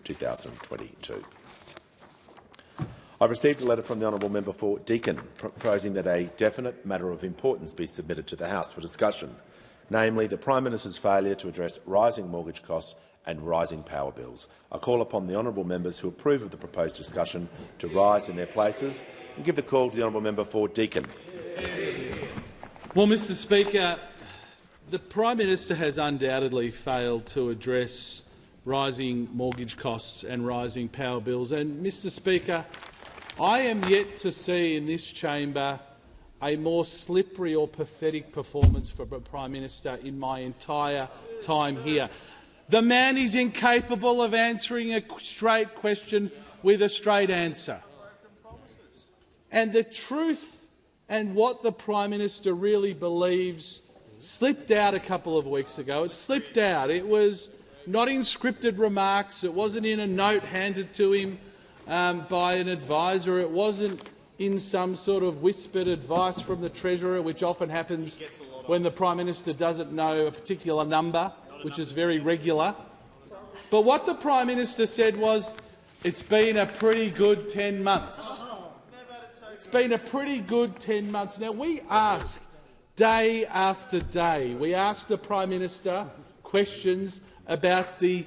2022. I've received a letter from the honourable member for Deakin proposing that a definite matter of importance be submitted to the House for discussion, namely the Prime Minister's failure to address rising mortgage costs and rising power bills. I call upon the honourable members who approve of the proposed discussion to rise in their places and give the call to the honourable member for Deakin. Well, Mr Speaker, the Prime Minister has undoubtedly failed to address rising mortgage costs and rising power bills. And, Mr Speaker, I am yet to see in this chamber a more slippery or pathetic performance for the Prime Minister in my entire time here. The man is incapable of answering a straight question with a straight answer. And the truth and what the Prime Minister really believes slipped out a couple of weeks ago. It slipped out. It was not in scripted remarks. It wasn't in a note handed to him by an advisor. It wasn't in some sort of whispered advice from the Treasurer, which often happens when the Prime Minister doesn't know a particular number, which is very regular. But what the Prime Minister said was, it's been a pretty good 10 months. It's been a pretty good 10 months. Now, we ask day after day, we ask the Prime Minister questions about the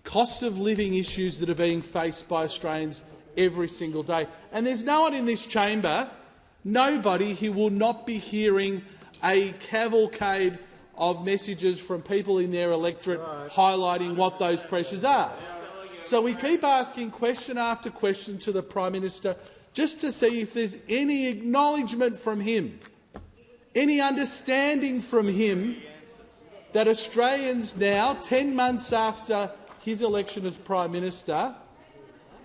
cost of living issues that are being faced by Australians every single day. And there's no one in this chamber, nobody who will not be hearing a cavalcade of messages from people in their electorate highlighting what those pressures are. So we keep asking question after question to the Prime Minister just to see if there's any acknowledgement from him, any understanding from him that Australians now, 10 months after his election as Prime Minister,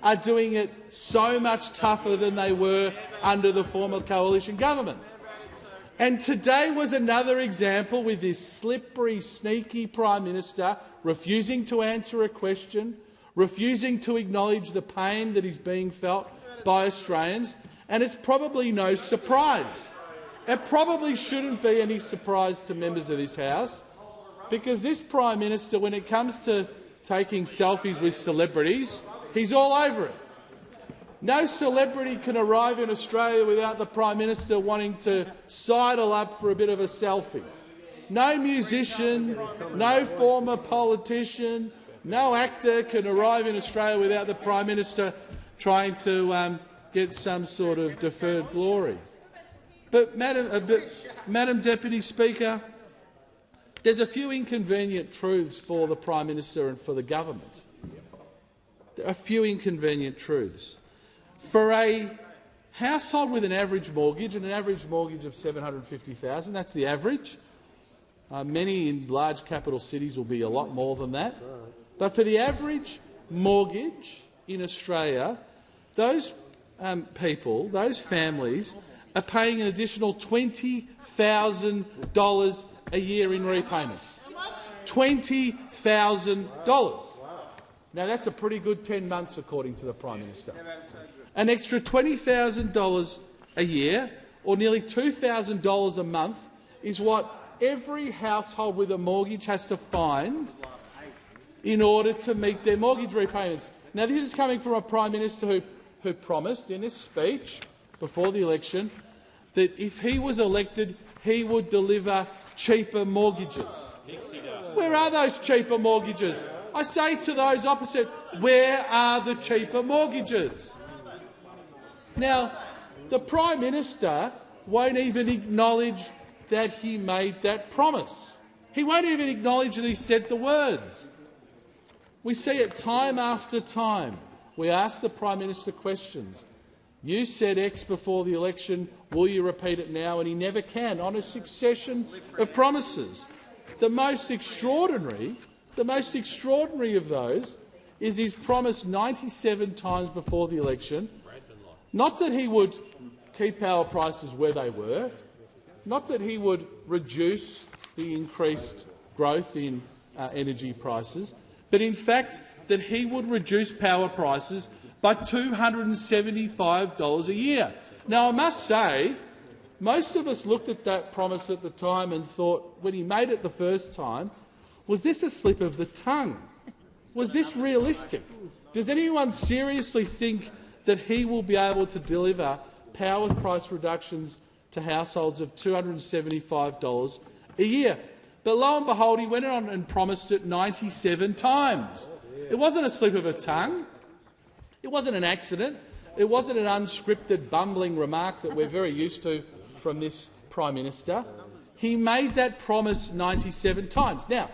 are doing it so much tougher than they were under the former coalition government. And today was another example with this slippery, sneaky Prime Minister refusing to answer a question, refusing to acknowledge the pain that is being felt by Australians, and it's probably no surprise. It probably shouldn't be any surprise to members of this House, because this Prime Minister, when it comes to taking selfies with celebrities, he's all over it. No celebrity can arrive in Australia without the Prime Minister wanting to sidle up for a bit of a selfie. No musician, no former politician, no actor can arrive in Australia without the Prime Minister trying to get some sort of deferred glory. But, Madam Deputy Speaker, there's a few inconvenient truths for the Prime Minister and for the government. There are a few inconvenient truths. For a household with an average mortgage, and an average mortgage of $750,000, that's the average. Many in large capital cities will be a lot more than that. But for the average mortgage in Australia, those people, those families, are paying an additional $20,000 a year in repayments. $20,000. Now, that's a pretty good 10 months, according to the Prime Minister. An extra $20,000 a year, or nearly $2,000 a month, is what every household with a mortgage has to find in order to meet their mortgage repayments. Now, this is coming from a Prime Minister who promised in his speech before the election that if he was elected, he would deliver cheaper mortgages. Where are those cheaper mortgages? I say to those opposite, where are the cheaper mortgages? Now, the Prime Minister won't even acknowledge that he made that promise. He won't even acknowledge that he said the words. We see it time after time. We ask the Prime Minister questions. You said X before the election, will you repeat it now? And he never can, on a succession of promises. The most extraordinary of those is his promise 97 times before the election, not that he would keep power prices where they were, not that he would reduce the increased growth in energy prices, but in fact that he would reduce power prices by $275 a year. Now, I must say, most of us looked at that promise at the time and thought, when he made it the first time, was this a slip of the tongue? Was this realistic? Does anyone seriously think that he will be able to deliver power price reductions to households of $275 a year? But lo and behold, he went on and promised it 97 times. It wasn't a slip of a tongue. It wasn't an accident. It wasn't an unscripted, bumbling remark that we're very used to from this Prime Minister. He made that promise 97 times. Now,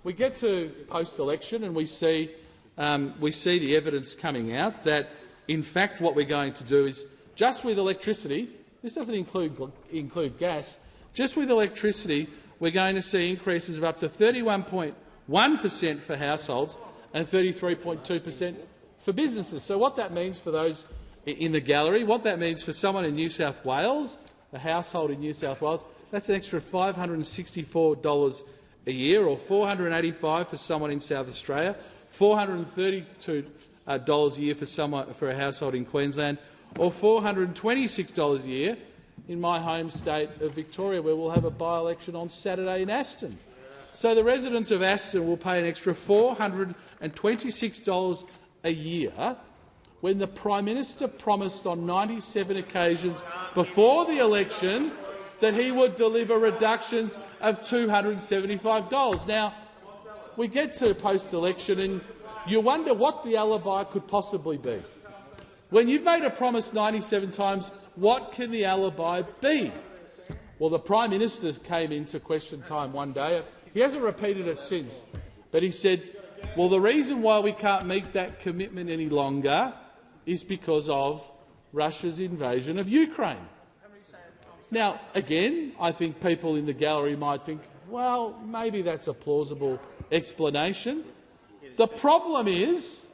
we get to post-election and we see the evidence coming out that, in fact, what we're going to do is, just with electricity, this doesn't include gas, just with electricity, we're going to see increases of up to 31.1% for households and 33.2% for businesses. So what that means for those in the gallery, what that means for someone in New South Wales, a household in New South Wales, that's an extra $564 a year, or $485 for someone in South Australia, $432 a year for a household in Queensland, or $426 a year in my home state of Victoria, where we'll have a by-election on Saturday in Aston. So the residents of Aston will pay an extra $426 a year when the Prime Minister promised on 97 occasions before the election that he would deliver reductions of $275. Now, we get to post-election and you wonder what the alibi could possibly be. When you've made a promise 97 times, what can the alibi be? Well, the Prime Minister came into question time one day. He hasn't repeated it since, but he said, well, the reason why we can't meet that commitment any longer is because of Russia's invasion of Ukraine. Now, again, I think people in the gallery might think, well, maybe that's a plausible explanation. The problem is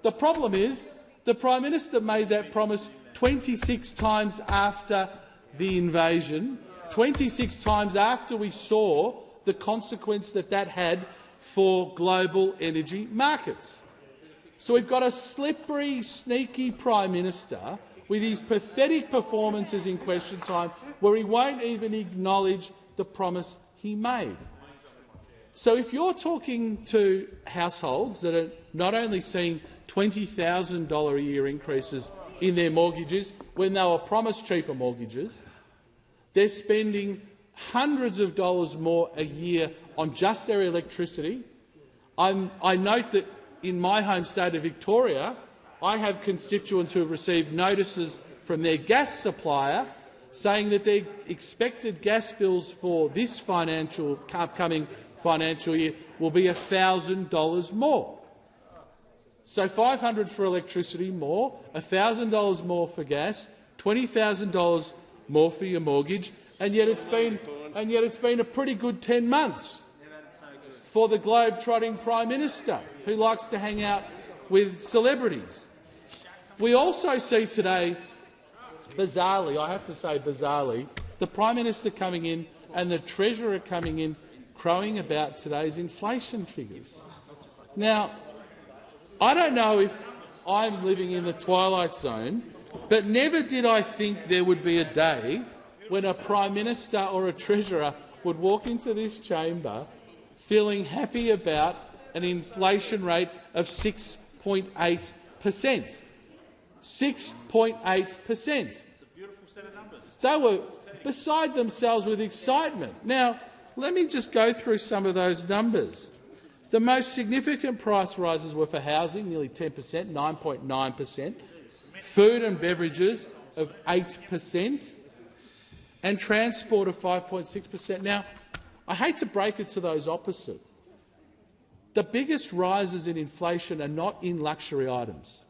the Prime Minister made that promise 26 times after the invasion, 26 times after we saw the consequence that that had for global energy markets. So we've got a slippery, sneaky Prime Minister with his pathetic performances in question time where he won't even acknowledge the promise he made. So if you're talking to households that are not only seeing $20,000 a year increases in their mortgages when they were promised cheaper mortgages, they're spending hundreds of dollars more a year on just their electricity. I note that in my home state of Victoria, I have constituents who have received notices from their gas supplier saying that their expected gas bills for this upcoming financial year will be $1,000 more. So $500 for electricity more, $1,000 more for gas, $20,000 more for your mortgage, and yet it's been a pretty good 10 months for the globe-trotting Prime Minister who likes to hang out with celebrities. We also see today, bizarrely, I have to say bizarrely, the Prime Minister coming in and the Treasurer coming in crowing about today's inflation figures. Now, I don't know if I'm living in the twilight zone, but never did I think there would be a day when a Prime Minister or a Treasurer would walk into this chamber feeling happy about an inflation rate of 6.8%. 6.8%. They were beside themselves with excitement. Now, let me just go through some of those numbers. The most significant price rises were for housing, nearly 10%, 9.9%, food and beverages of 8%, and transport of 5.6%. Now, I hate to break it to those opposite. The biggest rises in inflation are not in luxury items.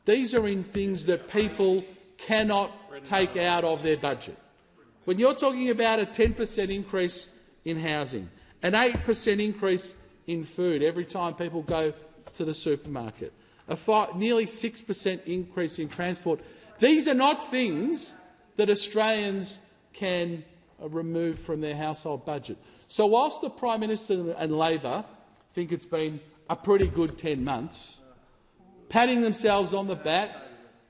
These are in things that people cannot take out of their budget. When you're talking about a 10% increase in housing, an 8% increase in food every time people go to the supermarket, nearly 6% increase in transport, these are not things that Australians can remove from their household budget. So whilst the Prime Minister and Labor think it's been a pretty good 10 months, patting themselves on the back,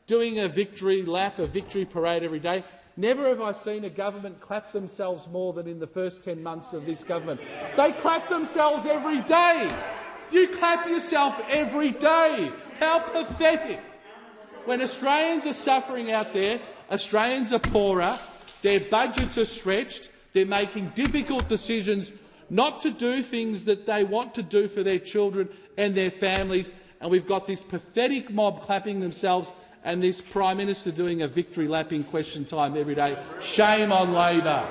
doing a victory lap, a victory parade every day, never have I seen a government clap themselves more than in the first 10 months of this government. They clap themselves every day. You clap yourself every day. How pathetic. When Australians are suffering out there, Australians are poorer, their budgets are stretched, they're making difficult decisions not to do things that they want to do for their children and their families, and we've got this pathetic mob clapping themselves and this Prime Minister doing a victory lap in question time every day. Shame on Labor.